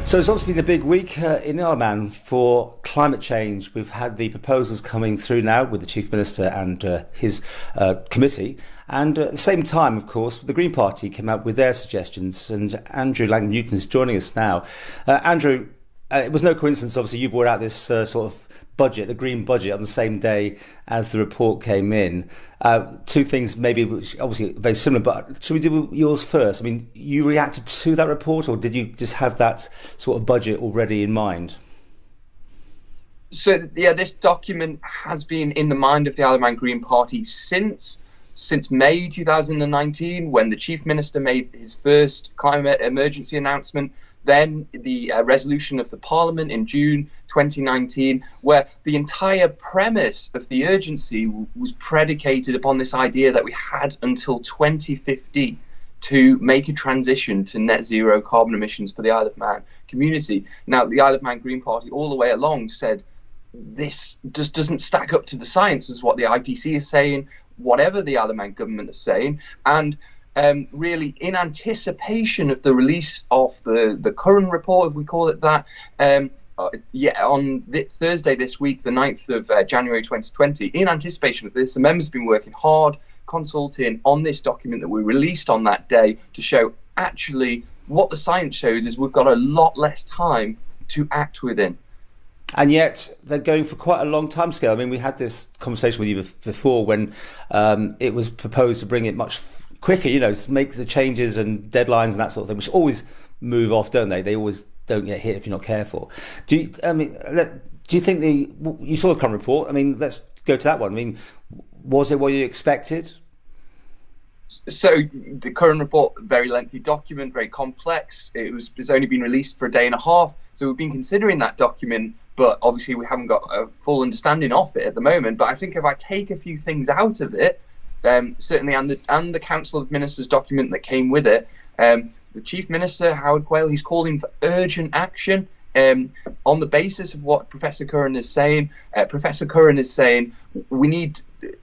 So it's obviously been a big week in the Isle of Man for climate change. We've had the proposals coming through now with the Chief Minister and his committee. And at the same time, of course, the Green Party came out with their suggestions. And Andrew Langan-Newton is joining us now. Andrew, it was no coincidence, obviously, you brought out this sort of budget, the green budget, on the same day as the report came in. Two things maybe which obviously very similar, but should we do yours first? I mean, you reacted to that report, or did you just have that sort of budget already in mind? So, yeah, this document has been in the mind of the Isle of Man Green Party since May 2019, when the Chief Minister made his first climate emergency announcement. Then the resolution of the Parliament in June 2019, where the entire premise of the urgency was predicated upon this idea that we had until 2050 to make a transition to net zero carbon emissions for the Isle of Man community. Now, the Isle of Man Green Party all the way along said this just doesn't stack up to the science, as what the IPC is saying, whatever the Isle of Man government is saying, and really, in anticipation of the release of the Curran report, if we call it that, on Thursday this week, the 9th of January 2020, in anticipation of this, the members have been working hard, consulting on this document that we released on that day to show actually what the science shows is we've got a lot less time to act within. And yet they're going for quite a long time scale. I mean, we had this conversation with you before when it was proposed to bring it much quicker, to make the changes and deadlines and that sort of thing, which always move off, don't they? They always don't get hit if you're not careful. Do you think you saw the Curran report? I mean, let's go to that one. I mean, was it what you expected? So the Curran report, very lengthy document, very complex. It's only been released for a day and a half. So we've been considering that document, but obviously we haven't got a full understanding of it at the moment. But I think if I take a few things out of it, certainly, and the Council of Ministers document that came with it, the Chief Minister, Howard Quayle, he's calling for urgent action on the basis of what Professor Curran is saying. Professor Curran is saying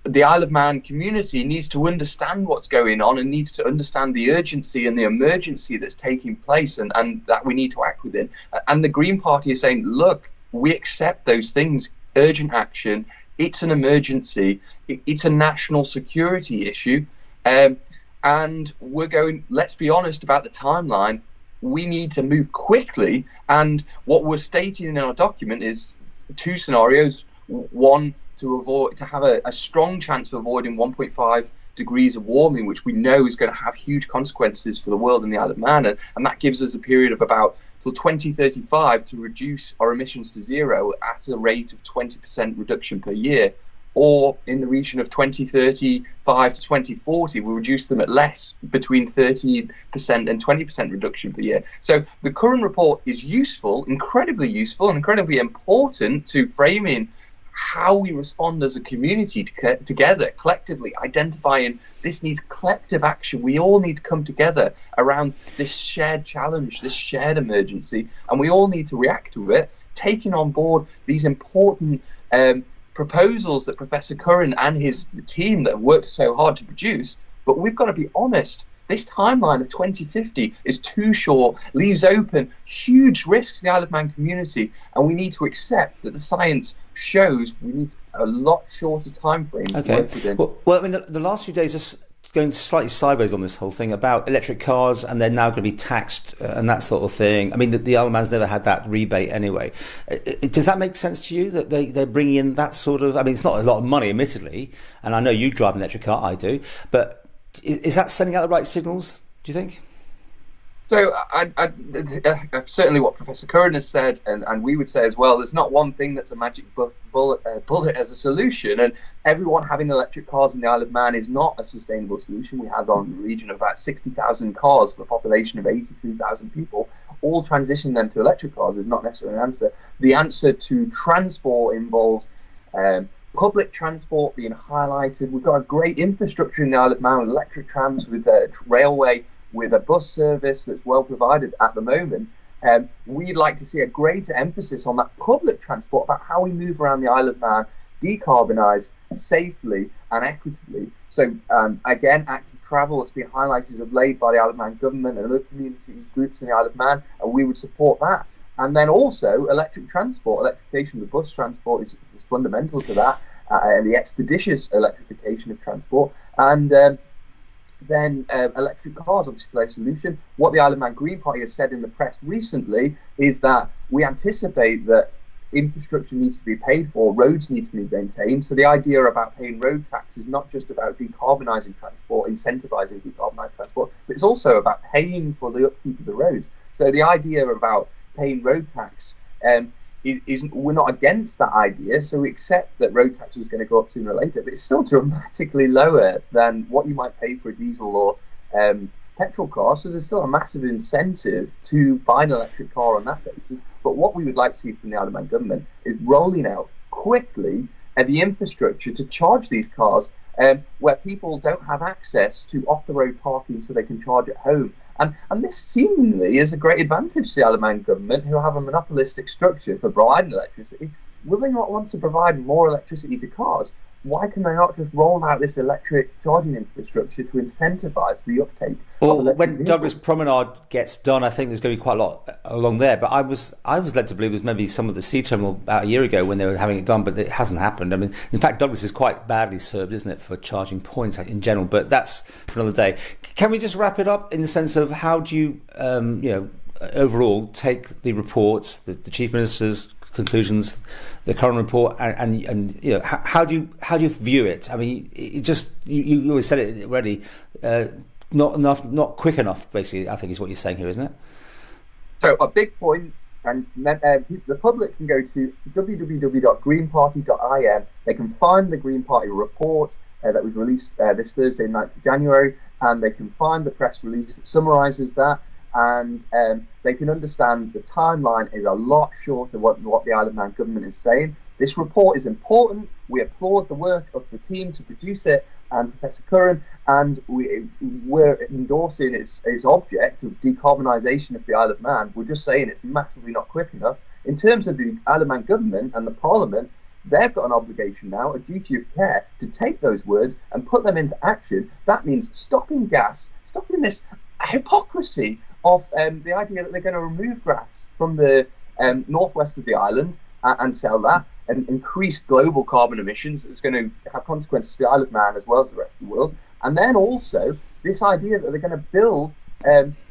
the Isle of Man community needs to understand what's going on and needs to understand the urgency and the emergency that's taking place and that we need to act within. And the Green Party is saying, look, we accept those things, urgent action. It's an emergency. It's a national security issue. And we're going, let's be honest about the timeline. We need to move quickly. And what we're stating in our document is two scenarios. One, to have a strong chance of avoiding 1.5 degrees of warming, which we know is going to have huge consequences for the world and the Isle of Man. And that gives us a period of about till 2035 to reduce our emissions to zero at a rate of 20% reduction per year, or in the region of 2035 to 2040, we'll reduce them at less, between 13% and 20% reduction per year. So the Curran report is useful, incredibly useful, and incredibly important to framing how we respond as a community together, collectively, identifying this needs collective action. We all need to come together around this shared challenge, this shared emergency, and we all need to react to it, taking on board these important proposals that Professor Curran and his team that have worked so hard to produce. But we've got to be honest, this timeline of 2050 is too short, leaves open huge risks to the Isle of Man community, and we need to accept that the science shows we need a lot shorter time frame to work within. Well, I mean, the last few days are going slightly sideways on this whole thing about electric cars, and they're now going to be taxed and that sort of thing. I mean, the Isle of Man's never had that rebate anyway. Does that make sense to you, that they're bringing in that sort of... I mean, it's not a lot of money, admittedly, and I know you drive an electric car, I do, but is that sending out the right signals, do you think? So I certainly what Professor Curran has said, and we would say as well, there's not one thing that's a magic bullet as a solution, and everyone having electric cars in the Isle of Man is not a sustainable solution. We have on the region of about 60,000 cars for a population of 83,000 people. All transitioning them to electric cars is not necessarily an answer. The answer to transport involves public transport being highlighted. We've got a great infrastructure in the Isle of Man with electric trams, with railway, with a bus service that's well provided at the moment. We'd like to see a greater emphasis on that public transport, about how we move around the Isle of Man, decarbonise safely and equitably. So again, active travel that's been highlighted of late by the Isle of Man government and other community groups in the Isle of Man, and we would support that. And then also electric transport, electrification of the bus transport is fundamental to that, and the expeditious electrification of transport. And then electric cars obviously play a solution. What the Isle of Man Green Party has said in the press recently is that we anticipate that infrastructure needs to be paid for, roads need to be maintained. So the idea about paying road tax is not just about decarbonising transport, incentivising decarbonised transport, but it's also about paying for the upkeep of the roads. So the idea about paying road tax we're not against that idea, so we accept that road tax is going to go up sooner or later, but it's still dramatically lower than what you might pay for a diesel or petrol car, so there's still a massive incentive to buy an electric car on that basis. But what we would like to see from the Isle of Man government is rolling out quickly the infrastructure to charge these cars where people don't have access to off-the-road parking so they can charge at home. And this seemingly is a great advantage to the Isle of Man government, who have a monopolistic structure for providing electricity. Will they not want to provide more electricity to cars? Why can they not just roll out this electric charging infrastructure to incentivise the uptake of electric when vehicles? Douglas Promenade gets done, I think there's going to be quite a lot along there. But I was led to believe there's maybe some of the sea terminal about a year ago when they were having it done, but it hasn't happened. I mean, in fact, Douglas is quite badly served, isn't it, for charging points in general? But that's for another day. Can we just wrap it up in the sense of how do you, overall take the reports, the Chief Minister's conclusions, the current report, and how do you view it? I mean, it just you always said it already. Not quick enough. Basically, I think is what you're saying here, isn't it? So a big point, and the public can go to www.greenparty.im. They can find the Green Party report that was released this Thursday, 9th of January, and they can find the press release that summarises that. And they can understand the timeline is a lot shorter what the Isle of Man government is saying. This report is important. We applaud the work of the team to produce it and Professor Curran, and we're endorsing its object of decarbonisation of the Isle of Man. We're just saying it's massively not quick enough. In terms of the Isle of Man government and the Parliament, they've got an obligation now, a duty of care, to take those words and put them into action. That means stopping gas, stopping this hypocrisy of the idea that they're going to remove grass from the northwest of the island and sell that and increase global carbon emissions. It's going to have consequences for the Isle of Man as well as the rest of the world. And then also this idea that they're going to build,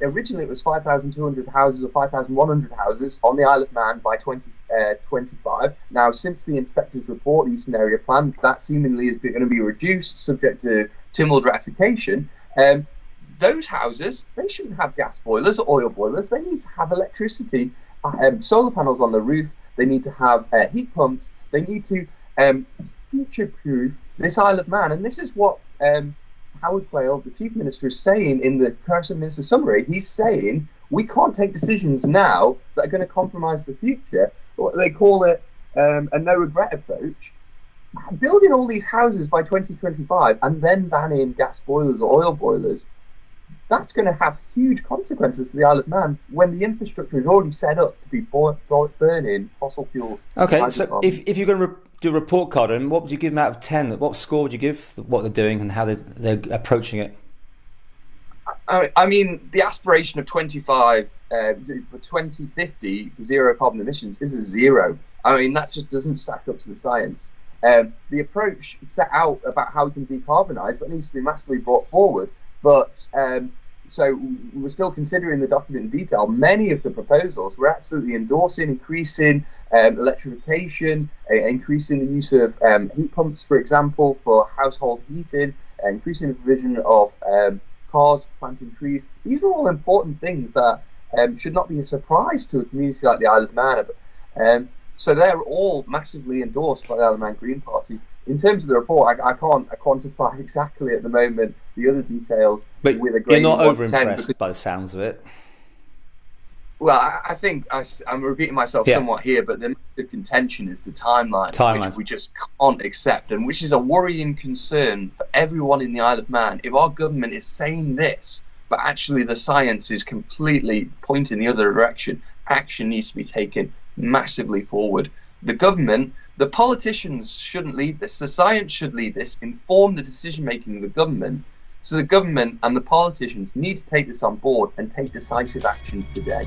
originally it was 5,200 houses or 5,100 houses on the Isle of Man by 2025. Now, since the inspectors report the Eastern Area Plan, that seemingly is going to be reduced, subject to TIMLD ratification. Those houses, they shouldn't have gas boilers or oil boilers. They need to have electricity, solar panels on the roof. They need to have heat pumps. They need to future-proof this Isle of Man. And this is what Howard Quayle, the Chief Minister, is saying in the Curran Minister summary. He's saying we can't take decisions now that are going to compromise the future. They call it a no-regret approach. Building all these houses by 2025 and then banning gas boilers or oil boilers, that's going to have huge consequences for the Isle of Man when the infrastructure is already set up to be burning fossil fuels. Okay, so if you're going to do a report card, and what would you give them out of 10? What score would you give what they're doing and how they're approaching it? I mean, the aspiration of 2050 for zero carbon emissions is a zero. I mean, that just doesn't stack up to the science. The approach set out about how we can decarbonise, that needs to be massively brought forward. But so we're still considering the document in detail. Many of the proposals we're absolutely endorsing, increasing electrification, increasing the use of heat pumps, for example, for household heating, increasing the provision of cars, planting trees. These are all important things that should not be a surprise to a community like the Isle of Man. So they're all massively endorsed by the Isle of Man Green Party. In terms of the report, I can't quantify exactly at the moment the other details. But with a grade you're not of 1 to 10 over-impressed by the sounds of it. Well, I think I'm repeating myself somewhat here, but the contention is the timeline, which we just can't accept, and which is a worrying concern for everyone in the Isle of Man. If our government is saying this, but actually the science is completely pointing the other direction, action needs to be taken massively forward. The government, the politicians shouldn't lead this. The science should lead this, inform the decision-making of the government. So the government and the politicians need to take this on board and take decisive action today.